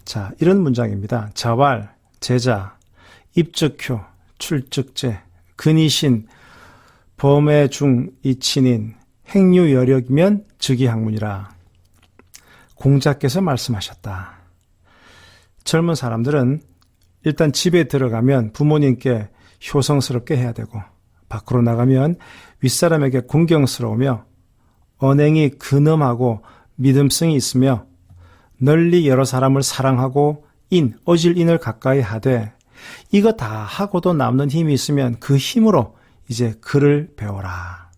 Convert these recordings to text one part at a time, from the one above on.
자, 이런 문장입니다. 자왈, 제자, 입적효, 출적제, 근이신, 범의 중 이친인, 행유여력이면 즉위학문이라. 공자께서 말씀하셨다. 젊은 사람들은 일단 집에 들어가면 부모님께 효성스럽게 해야 되고, 밖으로 나가면 윗사람에게 공경스러우며 언행이 근엄하고 믿음성이 있으며 널리 여러 사람을 사랑하고 어질인을 가까이 하되, 이거 다 하고도 남는 힘이 있으면 그 힘으로 이제 글을 배워라.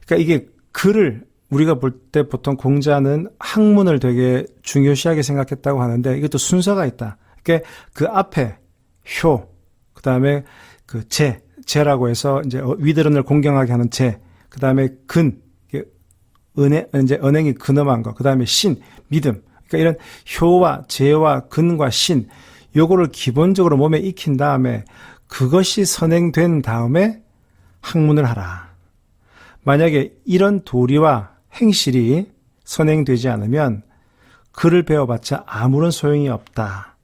그러니까 이게 글을 우리가 볼 때 보통 공자는 학문을 되게 중요시하게 생각했다고 하는데, 이것도 순서가 있다. 그러니까 그 앞에 효, 그 다음에 그 제라고 해서 이제 위드런을 공경하게 하는 제, 그 다음에 이제 언행이 근엄한 거, 그 다음에 신, 믿음. 그러니까 이런 효와 제와 근과 신, 요거를 기본적으로 몸에 익힌 다음에 그것이 선행된 다음에 학문을 하라. 만약에 이런 도리와 행실이 선행되지 않으면 글을 배워봤자 아무런 소용이 없다.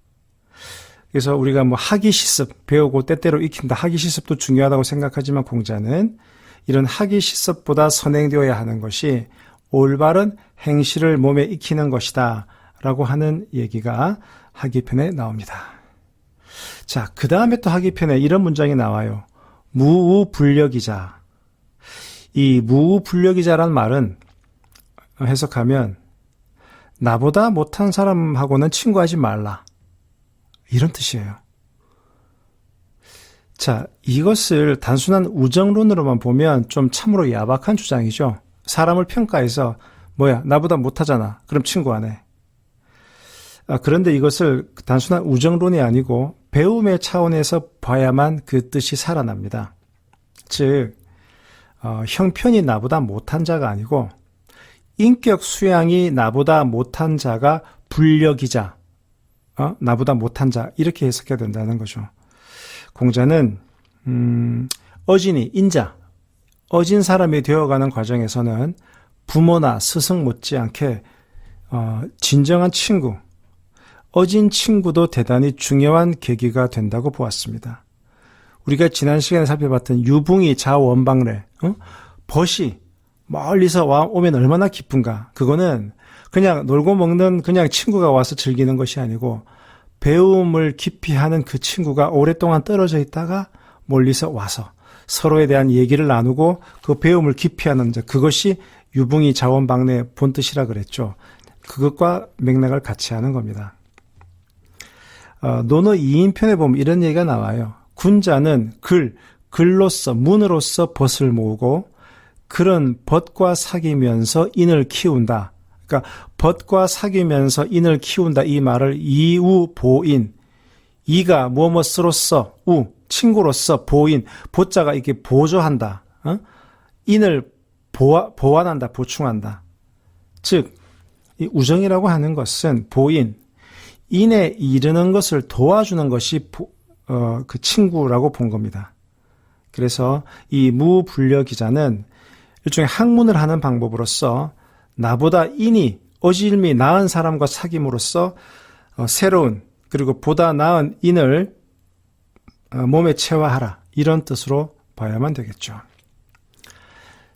그래서 우리가 뭐 학위시습 배우고 때때로 익힌다. 학위시습도 중요하다고 생각하지만 공자는 이런 학위시습보다 선행되어야 하는 것이 올바른 행실을 몸에 익히는 것이다 라고 하는 얘기가 학위편에 나옵니다. 자, 그 다음에 또 학위편에 이런 문장이 나와요. 무우불력이자. 이 무우불력이자란 말은 해석하면 나보다 못한 사람하고는 친구하지 말라, 이런 뜻이에요. 자, 이것을 단순한 우정론으로만 보면 좀 참으로 야박한 주장이죠. 사람을 평가해서 나보다 못하잖아, 그럼 친구 안 해. 그런데 이것을 단순한 우정론이 아니고 배움의 차원에서 봐야만 그 뜻이 살아납니다. 즉 형편이 나보다 못한 자가 아니고 인격 수양이 나보다 못한 자가 불력이자 나보다 못한 자, 이렇게 해석해야 된다는 거죠. 공자는 어진이, 인자, 어진 사람이 되어가는 과정에서는 부모나 스승 못지않게 진정한 친구, 어진 친구도 대단히 중요한 계기가 된다고 보았습니다. 우리가 지난 시간에 살펴봤던 유붕이 자원방래, 벗이 멀리서 오면 얼마나 기쁜가. 그거는 그냥 놀고 먹는 그냥 친구가 와서 즐기는 것이 아니고 배움을 깊이 하는 그 친구가 오랫동안 떨어져 있다가 멀리서 와서 서로에 대한 얘기를 나누고 그 배움을 깊이 하는 그것이 유붕이 자원방래의 본뜻이라 그랬죠. 그것과 맥락을 같이 하는 겁니다. 논어 2인편에 보면 이런 얘기가 나와요. 군자는 글로서, 문으로서 벗을 모으고 글은 벗과 사귀면서 인을 키운다. 그러니까 벗과 사귀면서 인을 키운다, 이 말을 이우보인, 이가 무엇으로서, 친구로서, 보인, 보자가 이렇게 보조한다. 인을 보완한다, 보충한다. 즉, 이 우정이라고 하는 것은 보인, 인에 이르는 것을 도와주는 것이 그 친구라고 본 겁니다. 그래서 이 무불력이자는 일종의 학문을 하는 방법으로서 나보다 인이 어질미 나은 사람과 사귐으로써 새로운, 그리고 보다 나은 인을 몸에 체화하라, 이런 뜻으로 봐야만 되겠죠.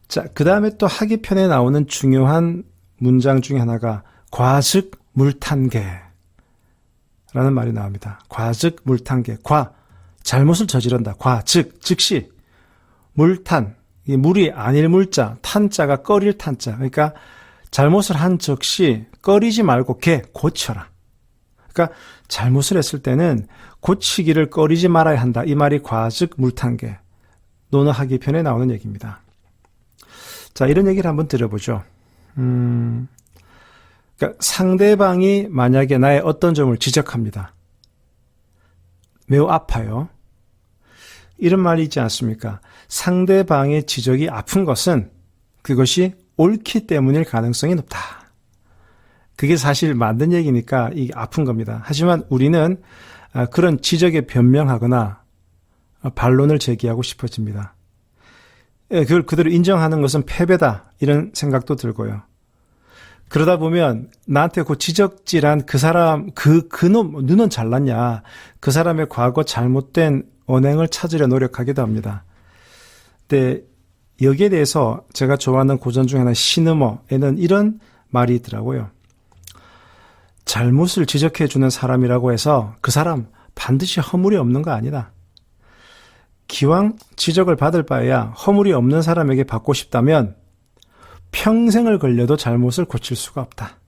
자, 그 다음에 또 학위편에 나오는 중요한 문장 중에 하나가 과즉 물탄계 라는 말이 나옵니다. 과즉 물탄계. 잘못을 저지른다. 즉시 물탄, 이 물이 아닐 물자, 탄자가 꺼릴 탄자. 그러니까 잘못을 한 즉시 꺼리지 말고 고쳐라. 그러니까 잘못을 했을 때는 고치기를 꺼리지 말아야 한다. 이 말이 과즉 물탄계. 논어 학위편에 나오는 얘기입니다. 자, 이런 얘기를 한번 들어보죠. 그러니까 상대방이 만약에 나의 어떤 점을 지적합니다. 매우 아파요. 이런 말이 있지 않습니까? 상대방의 지적이 아픈 것은 그것이 옳기 때문일 가능성이 높다. 그게 사실 만든 얘기니까 이게 아픈 겁니다. 하지만 우리는 그런 지적에 변명하거나 반론을 제기하고 싶어집니다. 그걸 그대로 인정하는 것은 패배다, 이런 생각도 들고요. 그러다 보면 나한테 그 지적질한 그 사람, 그놈, 눈은 잘났냐. 그 사람의 과거 잘못된 언행을 찾으려 노력하기도 합니다. 근데 여기에 대해서 제가 좋아하는 고전 중에 하나 시느머에는 이런 말이 있더라고요. 잘못을 지적해주는 사람이라고 해서 그 사람 반드시 허물이 없는 거 아니다. 기왕 지적을 받을 바에야 허물이 없는 사람에게 받고 싶다면 평생을 걸려도 잘못을 고칠 수가 없다.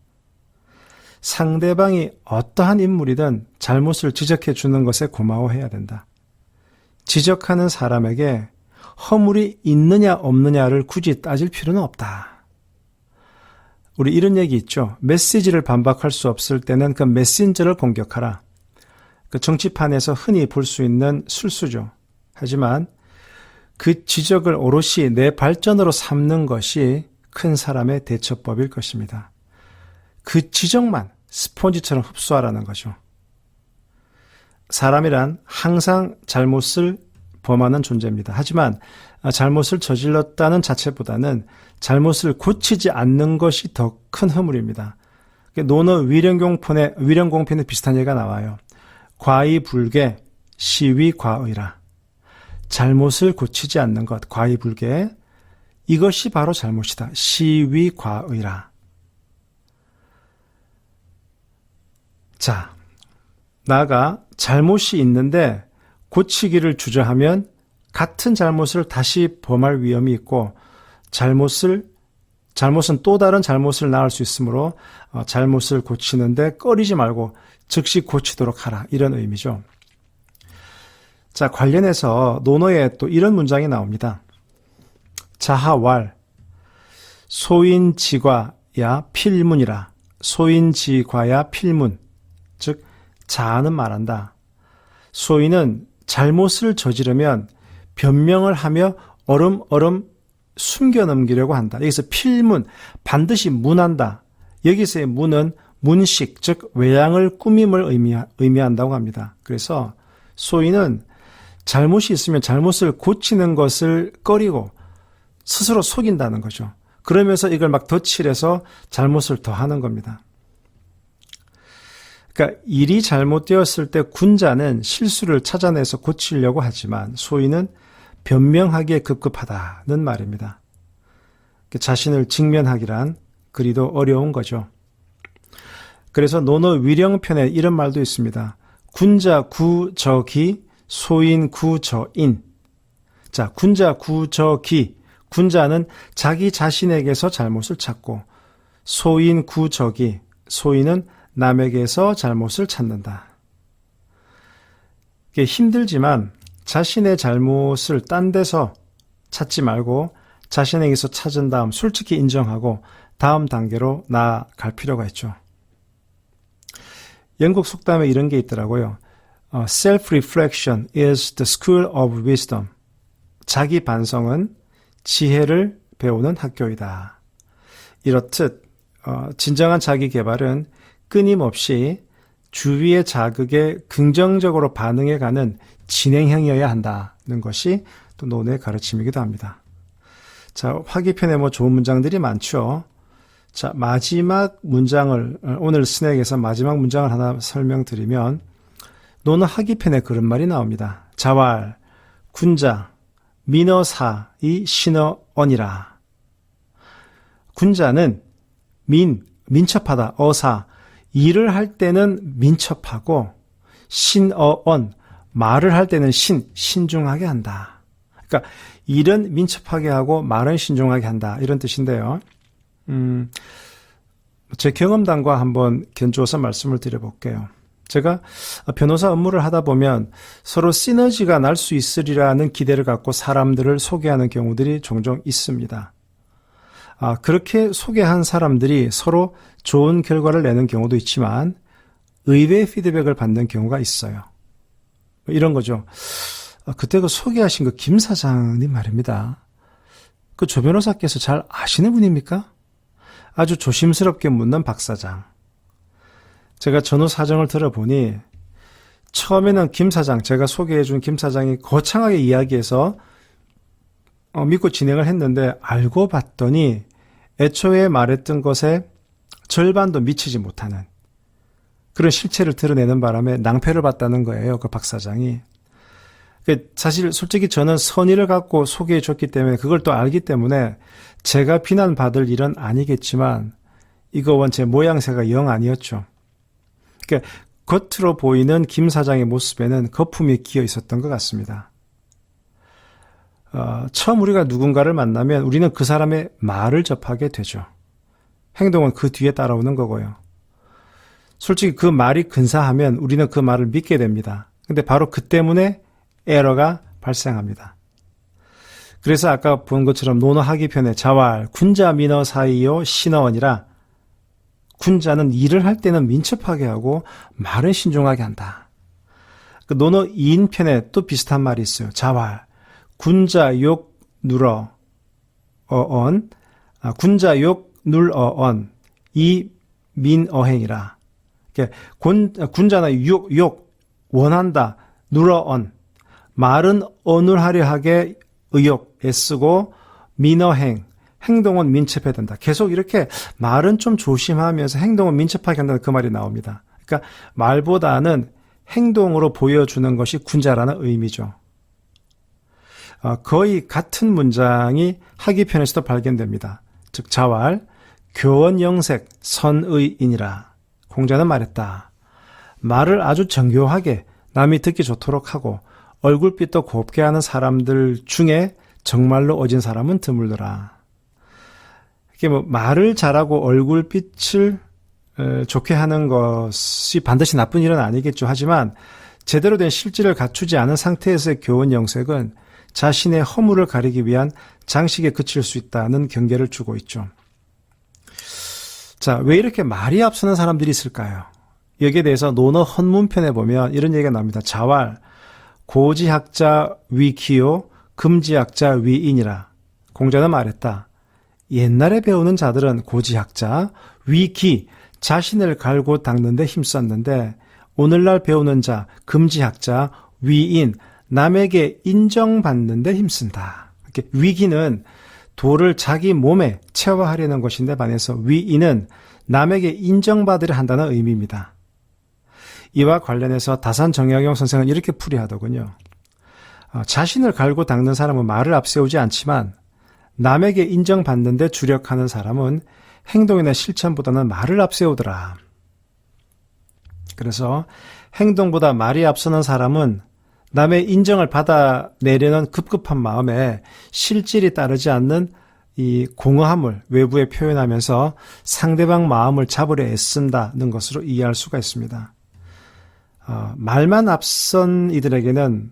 상대방이 어떠한 인물이든 잘못을 지적해 주는 것에 고마워해야 된다. 지적하는 사람에게 허물이 있느냐 없느냐를 굳이 따질 필요는 없다. 우리 이런 얘기 있죠. 메시지를 반박할 수 없을 때는 그 메신저를 공격하라. 그 정치판에서 흔히 볼 수 있는 술수죠. 하지만 그 지적을 오롯이 내 발전으로 삼는 것이 큰 사람의 대처법일 것입니다. 그 지적만 스폰지처럼 흡수하라는 거죠. 사람이란 항상 잘못을 범하는 존재입니다. 하지만 잘못을 저질렀다는 자체보다는 잘못을 고치지 않는 것이 더 큰 허물입니다. 논어 위령공편에 비슷한 예가 나와요. 과의불개, 시위과의라. 잘못을 고치지 않는 것, 과의불개, 이것이 바로 잘못이다. 시위과의라. 자, 나가 잘못이 있는데 고치기를 주저하면 같은 잘못을 다시 범할 위험이 있고 잘못은 또 다른 잘못을 낳을 수 있으므로 잘못을 고치는데 꺼리지 말고 즉시 고치도록 하라. 이런 의미죠. 자, 관련해서 논어에 또 이런 문장이 나옵니다. 자하왈 소인지과야 필문이라. 소인지과야 필문. 즉 자아는 말한다. 소인은 잘못을 저지르면 변명을 하며 얼음얼음 숨겨넘기려고 한다. 여기서 필문, 반드시 문한다. 여기서의 문은 문식, 즉 외양을 꾸밈을 의미한다고 합니다. 그래서 소인은 잘못이 있으면 잘못을 고치는 것을 꺼리고 스스로 속인다는 거죠. 그러면서 이걸 막 덧칠해서 잘못을 더하는 겁니다. 그러니까 일이 잘못되었을 때 군자는 실수를 찾아내서 고치려고 하지만 소인은 변명하기에 급급하다는 말입니다. 자신을 직면하기란 그리도 어려운 거죠. 그래서 논어 위령편에 이런 말도 있습니다. 군자 구저기, 소인 구저인. 자, 군자 구저기. 군자는 자기 자신에게서 잘못을 찾고, 소인 구저기. 소인은 남에게서 잘못을 찾는다. 이게 힘들지만 자신의 잘못을 딴 데서 찾지 말고 자신에게서 찾은 다음 솔직히 인정하고 다음 단계로 나아갈 필요가 있죠. 영국 속담에 이런 게 있더라고요. Self-reflection is the school of wisdom. 자기 반성은 지혜를 배우는 학교이다. 이렇듯 진정한 자기 개발은 끊임없이 주위의 자극에 긍정적으로 반응해가는 진행형이어야 한다는 것이 또 논의 가르침이기도 합니다. 자, 화기편에 좋은 문장들이 많죠. 자, 마지막 문장을, 오늘 스낵에서 마지막 문장을 하나 설명드리면, 논어 하기편에 그런 말이 나옵니다. 자왈, 군자, 민어사이 신어언이라. 군자는 민첩하다, 어사, 일을 할 때는 민첩하고, 신어언, 말을 할 때는 신중하게 한다. 그러니까 일은 민첩하게 하고 말은 신중하게 한다. 이런 뜻인데요. 제 경험담과 한번 견주어서 말씀을 드려볼게요. 제가 변호사 업무를 하다 보면 서로 시너지가 날 수 있으리라는 기대를 갖고 사람들을 소개하는 경우들이 종종 있습니다. 그렇게 소개한 사람들이 서로 좋은 결과를 내는 경우도 있지만 의외의 피드백을 받는 경우가 있어요. 이런 거죠. 그때 그 소개하신 그 김 사장님 말입니다. 그 조 변호사께서 잘 아시는 분입니까? 아주 조심스럽게 묻는 박 사장. 제가 전후 사정을 들어보니 처음에는 김 사장, 제가 소개해준 김 사장이 거창하게 이야기해서 믿고 진행을 했는데 알고 봤더니 애초에 말했던 것에 절반도 미치지 못하는 그런 실체를 드러내는 바람에 낭패를 봤다는 거예요. 그 박 사장이. 사실 솔직히 저는 선의를 갖고 소개해 줬기 때문에 그걸 또 알기 때문에 제가 비난받을 일은 아니겠지만 이거는 제 모양새가 영 아니었죠. 그러니까 겉으로 보이는 김 사장의 모습에는 거품이 끼어 있었던 것 같습니다. 처음 우리가 누군가를 만나면 우리는 그 사람의 말을 접하게 되죠. 행동은 그 뒤에 따라오는 거고요. 솔직히 그 말이 근사하면 우리는 그 말을 믿게 됩니다. 근데 바로 그 때문에 에러가 발생합니다. 그래서 아까 본 것처럼 논어하기편의 자왈, 군자 민어 사이요 신어원이라 군자는 일을 할 때는 민첩하게 하고 말은 신중하게 한다. 그 논어 2인편에 또 비슷한 말이 있어요. 자왈, 군자 욕 누러 어언, 군자 욕 눌어언, 이 민어행이라. 군자는 욕 원한다, 누러언, 말은 어눌하려 하게 의욕 애쓰고 민어행, 행동은 민첩해야 된다. 계속 이렇게 말은 좀 조심하면서 행동은 민첩하게 한다는 그 말이 나옵니다. 그러니까 말보다는 행동으로 보여주는 것이 군자라는 의미죠. 거의 같은 문장이 하기편에서도 발견됩니다. 즉 자왈, 교원영색 선의인이라. 공자는 말했다. 말을 아주 정교하게 남이 듣기 좋도록 하고 얼굴빛도 곱게 하는 사람들 중에 정말로 어진 사람은 드물더라. 이게 말을 잘하고 얼굴빛을 좋게 하는 것이 반드시 나쁜 일은 아니겠죠. 하지만 제대로 된 실질을 갖추지 않은 상태에서의 교원 영색은 자신의 허물을 가리기 위한 장식에 그칠 수 있다는 경계를 주고 있죠. 자, 왜 이렇게 말이 앞서는 사람들이 있을까요? 여기에 대해서 논어 헌문편에 보면 이런 얘기가 나옵니다. 자왈, 고지학자 위기요, 금지학자 위인이라. 공자는 말했다. 옛날에 배우는 자들은 고지학자, 위기, 자신을 갈고 닦는 데 힘썼는데 오늘날 배우는 자, 금지학자, 위인, 남에게 인정받는 데 힘쓴다. 이렇게 위기는 도를 자기 몸에 체화하려는 것인데 반해서 위인은 남에게 인정받으려 한다는 의미입니다. 이와 관련해서 다산정약용 선생은 이렇게 풀이하더군요. 자신을 갈고 닦는 사람은 말을 앞세우지 않지만 남에게 인정받는 데 주력하는 사람은 행동이나 실천보다는 말을 앞세우더라. 그래서 행동보다 말이 앞서는 사람은 남의 인정을 받아내려는 급급한 마음에 실질이 따르지 않는 이 공허함을 외부에 표현하면서 상대방 마음을 잡으려 애쓴다는 것으로 이해할 수가 있습니다. 말만 앞선 이들에게는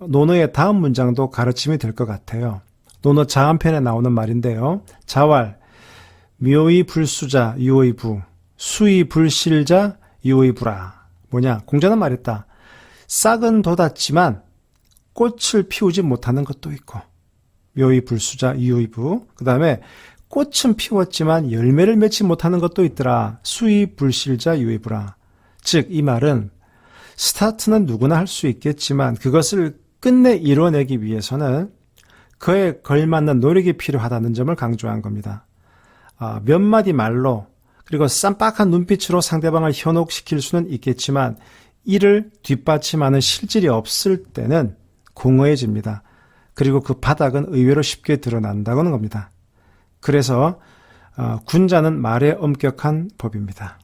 논어의 다음 문장도 가르침이 될 것 같아요. 논어 자한편에 나오는 말인데요. 자왈, 묘의 불수자 유의 부, 수의 불실자 유의 부라. 뭐냐? 공자는 말했다. 싹은 돋았지만 꽃을 피우지 못하는 것도 있고, 묘의 불수자 유의 부. 그 다음에 꽃은 피웠지만 열매를 맺지 못하는 것도 있더라. 수의 불실자 유의 부라. 즉 이 말은 스타트는 누구나 할 수 있겠지만 그것을 끝내 이뤄내기 위해서는 그에 걸맞는 노력이 필요하다는 점을 강조한 겁니다. 몇 마디 말로 그리고 쌈박한 눈빛으로 상대방을 현혹시킬 수는 있겠지만 이를 뒷받침하는 실질이 없을 때는 공허해집니다. 그리고 그 바닥은 의외로 쉽게 드러난다는 겁니다. 그래서 군자는 말에 엄격한 법입니다.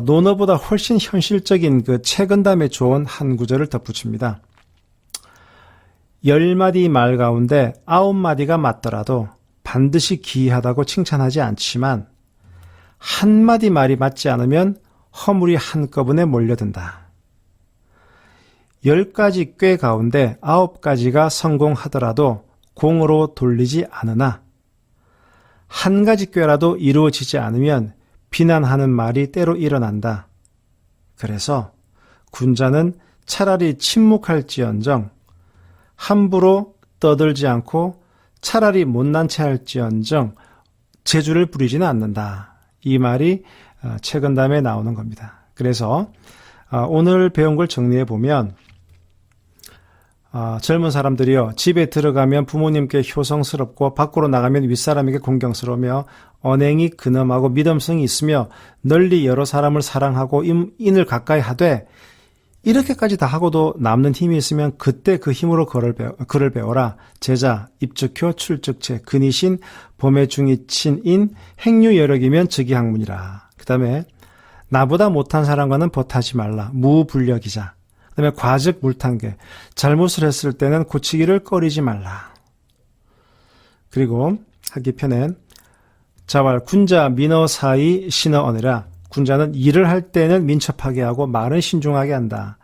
논어보다 훨씬 현실적인 그 채근담에 좋은 한 구절을 덧붙입니다. 10마디 말 가운데 9마디가 맞더라도 반드시 기이하다고 칭찬하지 않지만 한마디 말이 맞지 않으면 허물이 한꺼번에 몰려든다. 10가지 꾀 가운데 9가지가 성공하더라도 공으로 돌리지 않으나 한 가지 꾀라도 이루어지지 않으면 비난하는 말이 때로 일어난다. 그래서 군자는 차라리 침묵할지언정 함부로 떠들지 않고 차라리 못난 체 할지언정 재주를 부리지는 않는다. 이 말이 채근담에 나오는 겁니다. 그래서 오늘 배운 걸 정리해 보면 젊은 사람들이요 집에 들어가면 부모님께 효성스럽고 밖으로 나가면 윗사람에게 공경스러우며 언행이 근엄하고 믿음성이 있으며 널리 여러 사람을 사랑하고 인을 가까이 하되 이렇게까지 다 하고도 남는 힘이 있으면 그때 그 힘으로 글을 배워라. 제자, 입즉효, 출즉체, 근이신, 범의 중이 친인, 행유 여력이면 즉위학문이라. 그 다음에 나보다 못한 사람과는 벗하지 말라. 무불력이자. 그 다음에 과즉 물탄계. 잘못을 했을 때는 고치기를 꺼리지 말라. 그리고 하기 편엔 자왈 군자 민어 사이 신어 언해라. 군자는 일을 할 때는 민첩하게 하고 말은 신중하게 한다.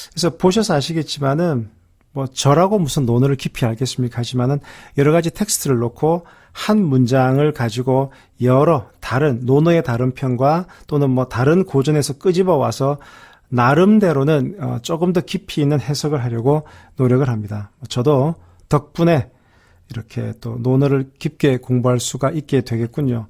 그래서 보셔서 아시겠지만은 뭐 저라고 무슨 논어를 깊이 알겠습니까? 하지만은 여러 가지 텍스트를 놓고 한 문장을 가지고 여러 다른 논어의 다른 편과 또는 뭐 다른 고전에서 끄집어 와서 나름대로는 조금 더 깊이 있는 해석을 하려고 노력을 합니다. 저도 덕분에 이렇게 또 논어를 깊게 공부할 수가 있게 되겠군요.